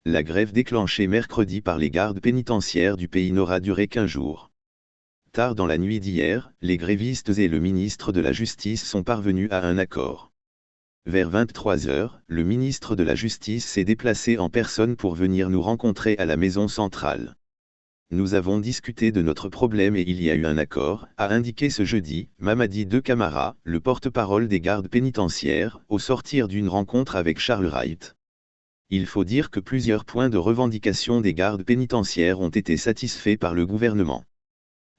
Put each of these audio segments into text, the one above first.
La grève déclenchée mercredi par les gardes pénitentiaires du pays n'aura duré qu'1 jour. Tard dans la nuit d'hier, les grévistes et le ministre de la Justice sont parvenus à un accord. Vers 23 h, le ministre de la Justice s'est déplacé en personne pour venir nous rencontrer à la maison centrale. Nous avons discuté de notre problème et il y a eu un accord, a indiqué ce jeudi Mamadi De Camara, le porte-parole des gardes pénitentiaires, au sortir d'une rencontre avec Charles Wright. Il faut dire que plusieurs points de revendication des gardes pénitentiaires ont été satisfaits par le gouvernement.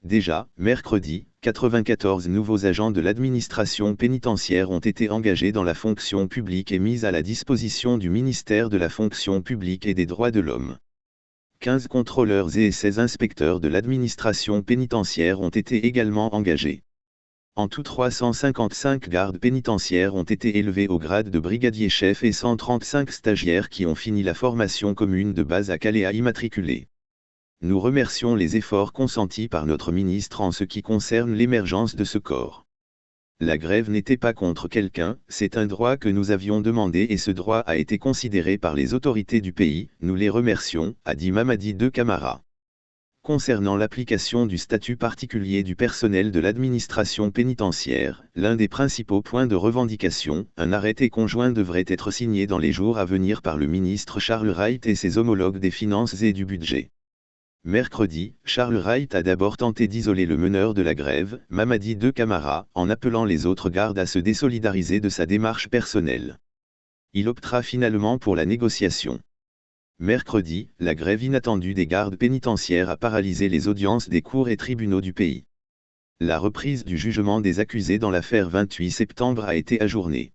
Déjà, mercredi, 94 nouveaux agents de l'administration pénitentiaire ont été engagés dans la fonction publique et mis à la disposition du ministère de la fonction publique et des droits de l'homme. 15 contrôleurs et 16 inspecteurs de l'administration pénitentiaire ont été également engagés. En tout 355 gardes pénitentiaires ont été élevés au grade de brigadier-chef et 135 stagiaires qui ont fini la formation commune de base à Calais à immatriculer. Nous remercions les efforts consentis par notre ministre en ce qui concerne l'émergence de ce corps. La grève n'était pas contre quelqu'un, c'est un droit que nous avions demandé et ce droit a été considéré par les autorités du pays, nous les remercions, a dit Mamadi De Camara. Concernant l'application du statut particulier du personnel de l'administration pénitentiaire, l'un des principaux points de revendication, un arrêté conjoint devrait être signé dans les jours à venir par le ministre Charles Wright et ses homologues des Finances et du Budget. Mercredi, Charles Wright a d'abord tenté d'isoler le meneur de la grève, Mamadi De Camara, en appelant les autres gardes à se désolidariser de sa démarche personnelle. Il optera finalement pour la négociation. Mercredi, la grève inattendue des gardes pénitentiaires a paralysé les audiences des cours et tribunaux du pays. La reprise du jugement des accusés dans l'affaire 28 septembre a été ajournée.